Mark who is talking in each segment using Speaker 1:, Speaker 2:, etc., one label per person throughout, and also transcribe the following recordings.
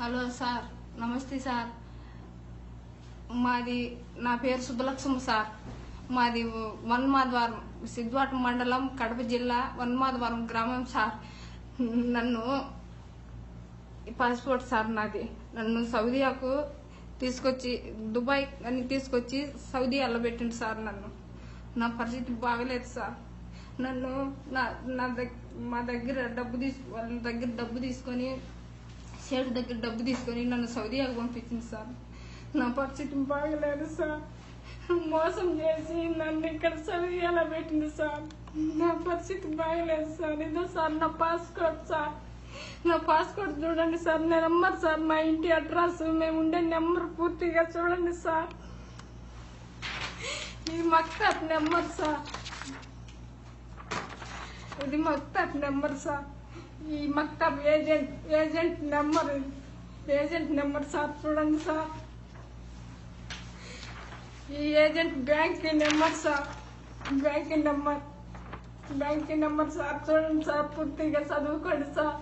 Speaker 1: Hello sir, నమస్తే sir. నా పేరు సుబ్బలక్ష్మ సార్. మాది వన్మాధవరం, సిద్దిపేట మండలం, కడప జిల్లా, వన్మాధవరం గ్రామం సార్. నన్ను పాస్పోర్ట్ సార్ నాది. నన్ను సౌదీయాకు తీసుకొచ్చి, దుబాయ్ అని తీసుకొచ్చి సౌదీయాలో పెట్టిండు సార్. నా పరిస్థితి బాగలేదు సార్. నన్ను మా దగ్గర వాళ్ళ దగ్గర డబ్బు తీసుకొని, షేట్ దగ్గర డబ్బు తీసుకొని నన్ను సౌదీయాకు పంపించింది సార్. నా పరిస్థితి బాగలేదు సార్. మోసం చేసి నన్ను ఇక్కడ సౌదీయాలో పెట్టింది సార్. నా పరిస్థితి బాగలేదు సార్. ఇదో సార్ నా పాస్పోర్ట్ సార్. నా పాస్పోర్ట్ చూడండి సార్. నా నెంబర్ సార్, మా ఇంటి అడ్రస్, మేము ఉండే నెంబర్ పూర్తిగా చూడండి సార్. ఇది మక్తబ్ నెంబర్ సార్. ఇది మక్తబ్ నెంబర్ సార్. ఈ మక్తబ్ ఏజెంట్ నెంబర్ సార్. చూడండి సార్. ఈ agent bank number sir. Bank number sir. చూడండి సార్, పూర్తిగా చదువుకోండి సార్.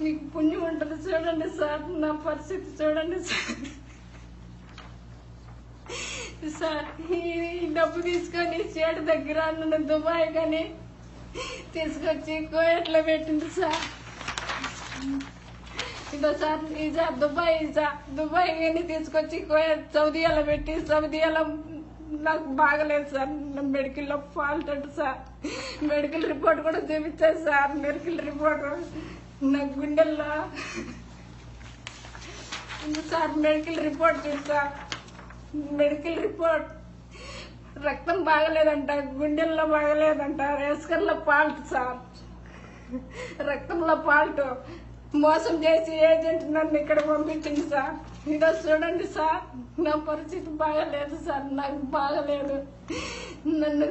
Speaker 1: మీకు పుణ్యం ఉంటుంది. చూడండి సార్, నా పరిస్థితి చూడండి సార్. సార్, ఈ డబ్బు తీసుకొని షేట్ దగ్గర నన్ను దుబాయ్ కానీ తీసుకొచ్చి కోయట్లో పెట్టింది సార్. ఇదో సార్, దుబాయ్ కానీ తీసుకొచ్చి సౌదీయాలో పెట్టి, సౌదీయాలో నాకు బాగలేదు సార్. మెడికల్లో ఫాల్ట్ అంట సార్. మెడికల్ రిపోర్ట్ కూడా చూపించారు సార్. మెడికల్ రిపోర్ట్ నా గుండెల్లో సార్. మెడికల్ రిపోర్ట్ చూసా. మెడికల్ రిపోర్ట్ రక్తం బాగలేదంట, గుండెల్లో బాగలేదంట, రేస్కర్లో ఫాల్ట్ సార్. రక్తంలో ఫాల్ట్. మోసం చేసి ఏజెంట్ నన్ను ఇక్కడ పంపించింది సార్. ఇదో చూడండి సార్, నా పరిస్థితి బాగలేదు సార్. నాకు బాగలేదు. నన్ను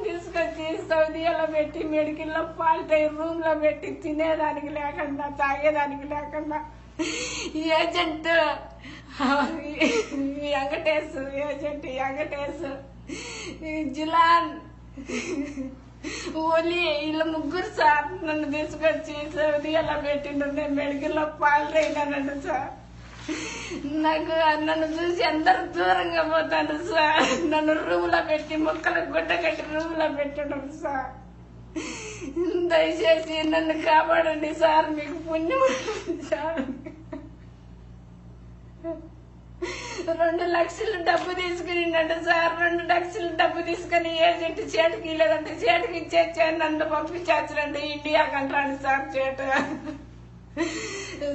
Speaker 1: తీసుకొచ్చి సౌదీయాలో పెట్టి, మెడికల్లో ఫాల్ట్ అయ్యి రూమ్ లో పెట్టి, తినేదానికి లేకుండా, తాగేదానికి లేకుండా, ఏజెంట్ వెంకటేష్, జిలాన్, ఓలీ, వీళ్ళ ముగ్గురు సార్ నన్ను తీసుకొచ్చి సౌదీయాలో పెట్టిండు. నేను మెడికల్లో ఫాల్ట్ అయినానండి సార్. నన్ను చూసి అందరు దూరంగా పోతాను సార్. నన్ను రూమ్ లో పెట్టి, మొక్కలకు గుడ్డ కట్టి రూమ్ లో పెట్టడం సార్. దయచేసి నన్ను కాపాడండి సార్. మీకు పుణ్యం సార్. 2 లక్షలు డబ్బు తీసుకునిండంట సార్. 2 లక్షలు డబ్బు తీసుకుని ఏజెంట్ చేతికి ఇవ్వలేదంటే, చేతికి ఇచ్చేచ్చా నన్ను పంపించేస్తారండి ఇండియాకి అంటాడు సార్. చేటు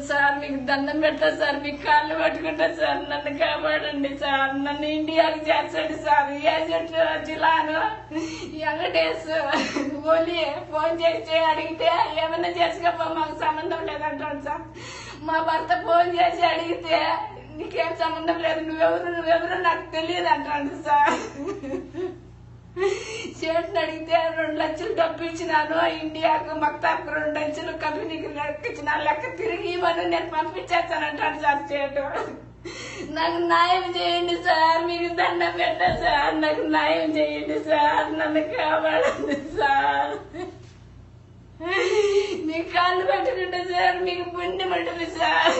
Speaker 1: సార్, మీకు దండం పెడతా సార్. మీకు కాళ్ళు పట్టుకుంటా సార్. నన్ను కాపాడండి సార్. నన్ను ఇండియాకి చేర్చండి సార్. ఏజెంట్ జిలాను, వెంకటేష్, ఓలీ ఫోన్ చేసి అడిగితే ఏమన్నా చేసుకోపో, మాకు సంబంధం లేదంటాడు సార్. మా భర్త ఫోన్ చేసి అడిగితే నీకేం సంబంధం లేదు, నువ్వెవరు నాకు తెలియదు అంటాడు సార్. షేట్ని అడిగితే 2 లక్షలు డబ్బు ఇచ్చినాను ఇండియాకు, మక్తాబ్కు 2 లక్షలు కంపెనీకి లెక్కిచ్చిన, లెక్క తిరిగి ఇవ్వను, నేను పంపించేస్తానంటాడు సార్ షేటు. నాకు న్యాయం చేయండి సార్. మీకు దండం పెట్టా సార్. నాకు న్యాయం చేయండి సార్. నన్ను కాపాడండి సార్. మీ కాళ్ళు పెట్టుకుంటా సార్. మీకు పుణ్యం ఉంటుంది సార్.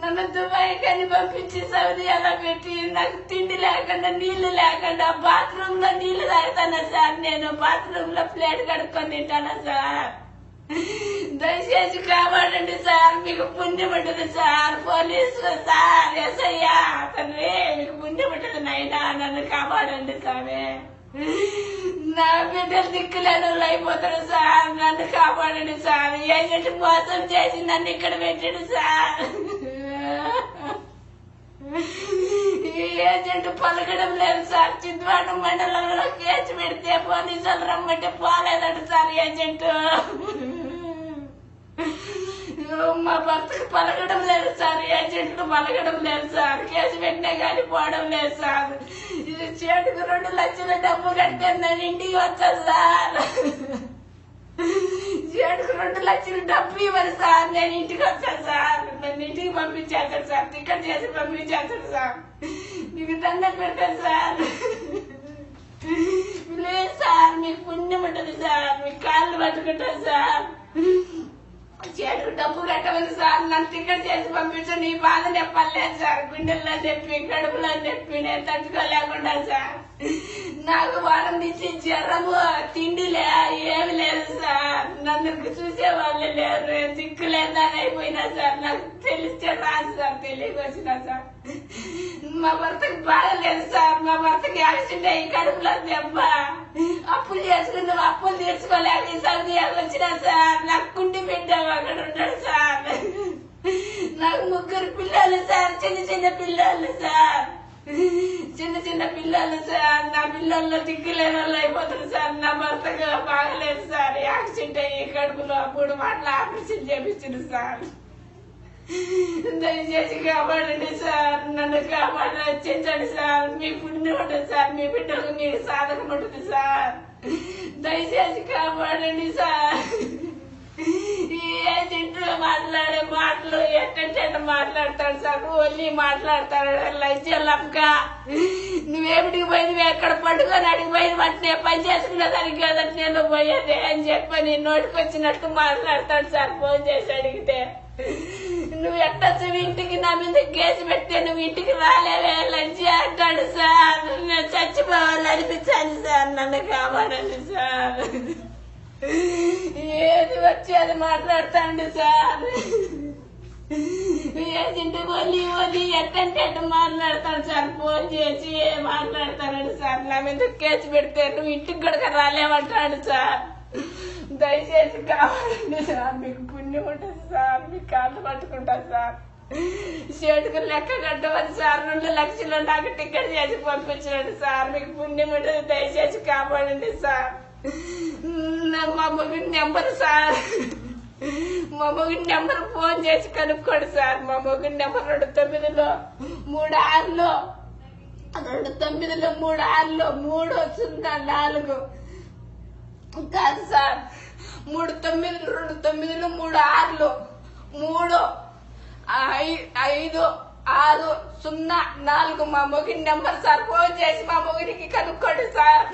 Speaker 1: నన్ను దుబాయ్ కానీ పంపించి సౌదీయాలో పెట్టి, నాకు తిండి లేకుండా, నీళ్లు లేకుండా, బాత్రూమ్ లో నీళ్లు తాగుతానా సార్. నేను బాత్రూమ్ లో ప్లేట్ కడుక్కొని తింటానా సార్. దయచేసి కాపాడండి సార్. మీకు పుణ్యం ఉంటుంది సార్. పోలీసు సార్, ఎస్ఐయా తండ్రి, మీకు పుణ్యం ఉంటుంది నైనా. నన్ను కాపాడండి సార్. నా బిడ్డలు దిక్కులేని అయిపోతాడు సార్. నన్ను కాపాడండి సార్. ఏజెంట్ మోసం చేసి నన్ను ఇక్కడ పెట్టాడు సార్. ఏజెంట్ పలకడం లేదు సార్. సిద్దిపేట మండలంలో కేసు పెడితే పోలీసులు రమ్మంటే పోలేదంట సార్ ఏజెంట్. మా భర్తకు పలకడం లేదు సార్. ఏజెంట్లు పలకడం లేదు సార్. కేసు పెట్టినా కానీ పోవడం లేదు సార్. ఇది చేటుకు 2 లక్షల డబ్బు కడితే నేను ఇంటికి వచ్చా సార్. చేటుకు
Speaker 2: 2 లక్షలు డబ్బు ఇవ్వరు సార్. నేను ఇంటికి వచ్చాను సార్. నన్ను ఇంటికి పంపించేస్తాడు సార్. టికెట్ చేసి పంపించేస్తాడు సార్. మీకు దండం పెడతాను సార్. ప్లీజ్ సార్, మీకు పుణ్యం ఉంటుంది సార్. మీ కాళ్ళు పట్టుకుంటాను సార్. చేతుకు డబ్బు కట్టమని సార్. నన్ను టికెట్ చేసి పంపించండి. ఈ బాధ చెప్పలేదు సార్. గుండెల్లో చెప్పి కడుపులో చెప్పి నేను తట్టుకోలేకుండా సార్. నాకు వారం నుంచి జ్వరము తిండిలే ఏమి లేదు సార్. నన్ను చూసే వాళ్ళే లేరు. దిక్కులేదని అయిపోయినా సార్. నాకు తెలిస్తే రాదు సార్. తెలియకొచ్చినా సార్. మా భర్తకి బాధలేదు సార్. మా భర్తకి యాక్సిడెంట్ అయ్యి కడుపులో దెబ్బ. అప్పులు చేసుకున్నాం. అప్పులు తీర్చుకోలేక ఈ సౌదీయాకు వచ్చినా సార్. నాకు కుండి బిడ్డ అక్కడ ఉన్నాడు సార్. నాకు 3 పిల్లలు సార్. చిన్న పిల్లలు సార్. చిన్న పిల్లలు సార్. నా పిల్లల్లో దిక్కులేని వాళ్ళు అయిపోతారు సార్. నా భర్తగా బాగలేదు సార్. యాక్సిడెంట్ అయ్యి కడుపులో 3 మాటలు ఆపరేషన్ చేపించారు సార్. దయచేసి కాపాడండి సార్. నన్ను కాపాడి రక్షించండి సార్. మీ పుణ్యం ఉంటుంది సార్. మీ బిడ్డలకు మీకు సాధకం ఉంటుంది సార్. దయచేసి కాపాడండి సార్. ఈ ఏజెంట్ మాట్లాడే మాటలు ఎట్టంటే మాట్లాడతాడు సార్. ఓన్లీ మాట్లాడతాడు. లజ్జలక్క నువ్వేమిటికి పోయింది, ఎక్కడ పట్టుకొని అడిగి పోయింది అంటే పని చేసుకునే దానికి కదంటే నేను పోయేది అని చెప్పని నోటికి వచ్చినట్టు మాట్లాడతాడు సార్. ఫోన్ చేసి అడిగితే నువ్వు ఎట్టొచ్చు ఇంటికి, నా మీద కేసు పెడితే నువ్వు ఇంటికి రాలేవే లజ్జ అంటాడు సార్. నేను చచ్చిపోవాలి అనిపించాను సార్. నన్ను కాపాడండి సార్. ఏది వచ్చి అది మాట్లాడతాండి సార్. ఏజెంట్ ఓలి ఎట్టంటే మాట్లాడతాడు సార్. ఫోన్ చేసి మాట్లాడతాడు సార్. నా మీద కేసు పెడితే నువ్వు ఇంటికి కూడా రాలేమంటాడు సార్. దయచేసి కావాలండి సార్. మీకు పుణ్యం ఉంటుంది సార్. మీకు కాళ్ళు పట్టుకుంటాను సార్. చేటుకు లెక్క కట్టమని సార్. 2 లక్షలు నాకు టికెట్ చేసి పంపించండి సార్. మీకు పుణ్యం ఉంటుంది. దయచేసి కాపాడండి సార్. మా మొగుడి నెంబర్ సార్. మా మొగుడి నెంబర్ ఫోన్ చేసి కనుక్కోండి సార్. మా మొగుడి నెంబర్ 2936 309 కాదు సార్. 3936 35604 మా మొగుడి నెంబర్ సార్. ఫోన్ చేసి మా మొగుడికి కనుక్కోండి సార్.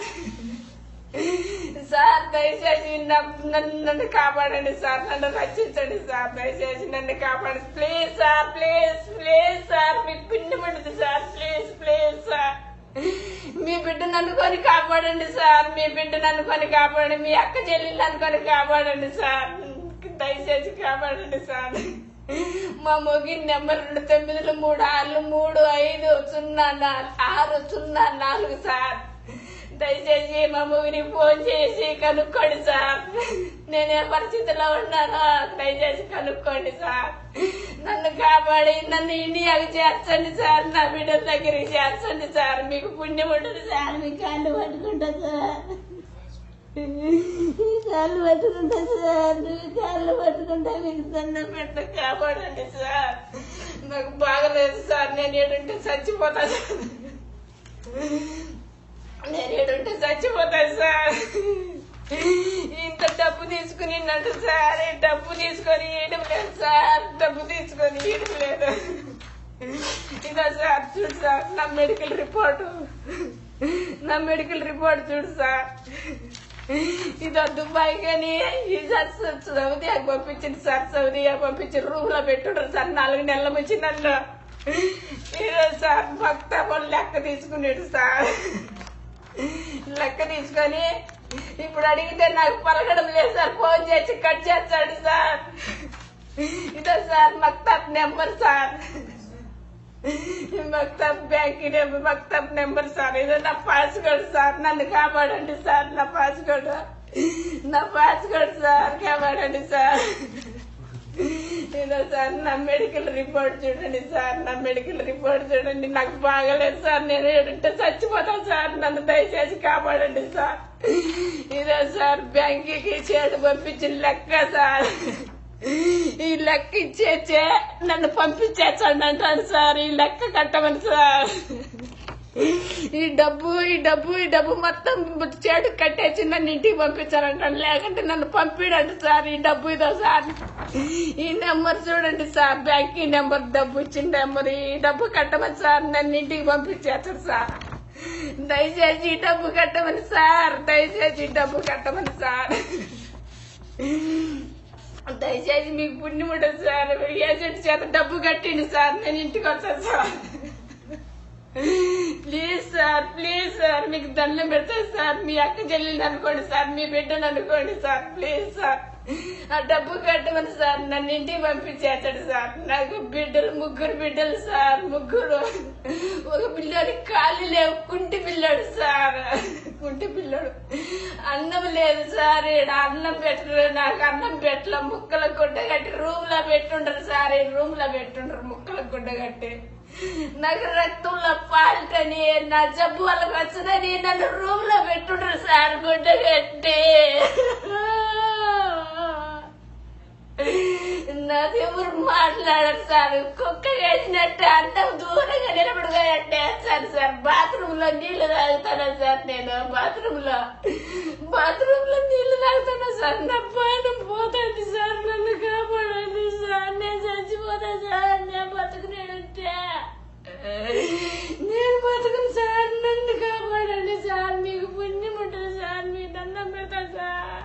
Speaker 2: సార్ దయచేసి నన్ను కాపాడండి సార్. నన్ను రక్షించండి సార్. దయచేసి నన్ను కాపాడండి ప్లీజ్ సార్. Please sir. మీకు పుణ్యం ఉంటుంది సార్. Please sir. మీ బిడ్డను అనుకొని కాపాడండి సార్. మీ బిడ్డను అనుకొని కాపాడండి. మీ అక్క చెల్లెళ్ళు అనుకొని కాపాడండి సార్. దయచేసి కాపాడండి సార్. మా మొగిన్ నెంబర్ 2936 సార్. దయచేసి మా మొగిని ఫోన్ చేసి కనుక్కోండి సార్. నేనే పరిస్థితిలో ఉన్నానో దయచేసి కనుక్కోండి సార్. నన్ను కాపాడి నన్ను ఇండియాకి చేర్చండి సార్. నా బిడ్డల దగ్గరికి చేర్చండి సార్. మీకు పుణ్యం ఉంటుంది సార్. మీ కాళ్ళు పట్టుకుంటా సార్. కాళ్ళు పట్టుకుంటా సార్. కాళ్ళు పట్టుకుంటా. మీకు దండం పెట్ట కాపాడండి సార్. నాకు బాగలేదు సార్. నేను ఏడుంటే చచ్చిపోతా సార్. సార్. ఇంత డబ్బు తీసుకుని నట్టు సార్. డబ్బు తీసుకొని ఇయడం లేదు సార్. డబ్బు తీసుకొని ఇయడం లేదు. ఇదా సార్ చూడు సార్. నా మెడికల్ రిపోర్ట్ చూడు సార్. ఇదో దుబాయ్ కానీ సౌదీయాకి పంపించింది సార్. సౌదీయాకి పంపించి రూమ్ లో పెట్టుడు సార్. 4 నెలల నుంచి నన్ను ఈరోజు సార్ భక్తపని లెక్క తీసుకున్నాడు సార్. లెక్క తీసుకొని ఇప్పుడు అడిగితే నాకు పలకడం లేదు సార్. ఫోన్ చేసి కట్ చేస్తాడు సార్. ఇదో సార్ మక్తబ్ నెంబర్ సార్. మక్తబ్ బ్యాంక్ మక్తబ్ నెంబర్ సార్. ఇదో నా పాస్వర్డ్ సార్. నన్ను కాపాడండి సార్. నా పాస్వర్డ్ సార్. కాపాడండి సార్. ఇదో సార్ నా మెడికల్ రిపోర్ట్ చూడండి సార్. నాకు బాగలేదు సార్. నేను ఏడుంటే చచ్చిపోతాను సార్. నన్ను దయచేసి కాపాడండి సార్. ఇదో సార్ బ్యాంకుకి చేటు పంపించిన లెక్క సార్. ఈ లెక్క ఇచ్చేచ్చే నన్ను పంపించేచ్చండి అంటాడు సార్. ఈ లెక్క కట్టమని సార్. ఈ డబ్బు మొత్తం చెడు కట్టేసి నన్ను ఇంటికి పంపించారంటాను, లేకుంటే నన్ను పంపిడండి సార్. ఈ డబ్బు ఇదో సార్, ఈ నెంబర్ చూడండి సార్, బ్యాంక్ నెంబర్, డబ్బు ఇచ్చిన నెంబర్, ఈ డబ్బు కట్టమని సార్ నన్ను ఇంటికి పంపించేస్తారు సార్. దయచేసి ఈ డబ్బు కట్టమని సార్, దయచేసి ఈ డబ్బు కట్టమని సార్. దయచేసి మీకు పుణ్యం ఉండదు సార్, ఏజెంట్ చేత డబ్బు కట్టింది సార్, నేను ఇంటికి వచ్చాను సార్. ప్లీజ్ సార్ మీకు దండం పెడతాను సార్. మీ అక్క చెల్లెలు అనుకోండి సార్, మీ బిడ్డను అనుకోండి సార్, ప్లీజ్ సార్. ఆ డబ్బు కట్టమని సార్ నన్ను ఇంటికి పంపించేస్తాడు సార్. నాకు ముగ్గురు బిడ్డలు సార్, ముగ్గురు. ఒక పిల్లోడి కాళ్ళు లేవు, కుంటి పిల్లాడు సార్, కుంటి పిల్లాడు. అన్నం లేదు సార్, అన్నం పెట్టరు, నాకు అన్నం పెట్టలే. ముక్కల గుడ్డ కట్టి రూమ్ లో పెట్టుంటారు సార్, రూమ్ లో పెట్టుంటారు ముక్కల గుడ్డ కట్టి. నాకు రక్తంలో పాల్టని, నా జబ్బు వాళ్ళకి వచ్చదని నన్ను రూమ్ లో పెట్టుంటారు సార్ గుడ్డ కట్టి. నాకెవరు మాట్లాడారు సార్, కుక్క వేసినట్టు అన్నం దూరంగా నిలబడుగా వేస్తారు సార్. బాత్రూమ్ లో నీళ్లు తాగుతానా సార్, నేను బాత్రూమ్ లో నీళ్లు తాగుతానా సార్. నా పానం పోతుంది సార్, నన్ను కాపాడండి సార్, నేను చచ్చిపోతా సార్. నేను బతుకునేంటే నేను బతుకును సార్, నన్ను కాపాడండి సార్. మీకు పుణ్యం ఉంటుంది సార్, మీ దండం పెడతా సార్.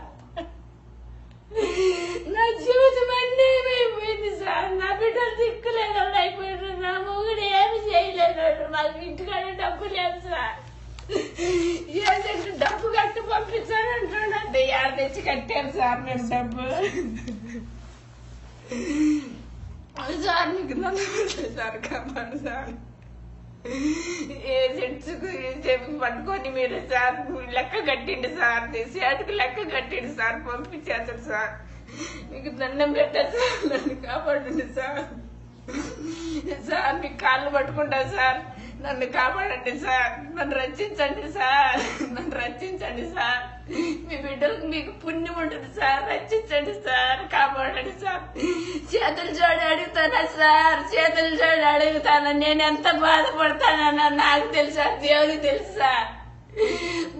Speaker 2: నా జీవితం అన్నేమైపోయింది సార్, నా బిడ్డలు దిక్కులేని వాళ్ళు అయిపోయారు, నా మొగుడు ఏమి చేయలేడు, మాకు ఇంటికాడ డబ్బు లేదు సార్. ఏజెంట్ డబ్బు కట్టి పంపించానంటే ఏడ తెచ్చి కట్టారు సార్ మేము డబ్బు. సార్ మీకు సార్ కాపాడు సార్. ఏజెంట్స్ పట్టుకొని మీరు సార్ లెక్క కట్టిండి సార్, సేటుకు లెక్క కట్టిండి సార్, పంపించేస్తాడు సార్. మీకు దండం పెట్టారు సార్, నన్ను కాపాడండి సార్. సార్ మీకు కాళ్ళు పట్టుకుంటా సార్, నన్ను కాపాడండి సార్, నన్ను రక్షించండి సార్, నన్ను రక్షించండి సార్. మీ బిడ్డలకు మీకు పుణ్యం ఉంటుంది సార్, రక్షించండి సార్, కాపాడండి సార్. చేతులు జోడి అడుగుతానా సార్, చేతులు జోడి అడుగుతానా. నేను ఎంత బాధపడతానన్నా నాకు తెలుసా, దేవుడికి తెలుసు సార్.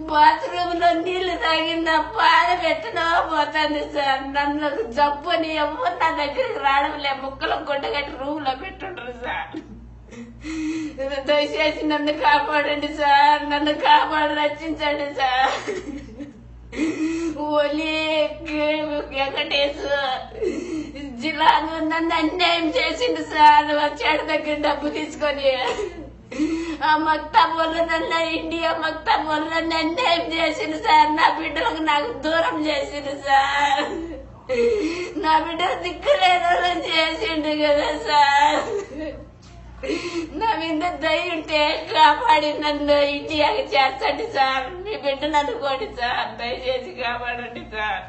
Speaker 2: బాత్రూమ్ లో నీళ్లు తాగిన బాధ పెట్టనో పోతుంది సార్. నన్ను జబ్బుని ఎవరు నా దగ్గరికి రావడం లే, ముక్కలు గుడ్డగట్టి రూమ్ లో పెట్టుంటారు సార్. దయచేసి నన్ను కాపాడండి సార్, నన్ను కాపాడి రక్షించండి సార్. ఓలీ వెంకటేశ్ జిల్లాను నన్ను అన్యాయం చేసిండు సార్. వచ్చాడు దగ్గర డబ్బు తీసుకొని ఆ మక్తాబ్ వల్ల నన్ను ఇండియా మక్తాబ్ వల్ల అన్యాయం చేసిండు సార్. నా బిడ్డలకు నాకు దూరం చేసిండు సార్. నా బిడ్డలు దిక్కులేని చేసిండు కదా సార్. నా మీద దయ ఉంటే కాపాడి నన్ను ఇండియాకి చేర్చండి సార్. మీ బిడ్డను అనుకోండి సార్, దయచేసి కాపాడండి సార్.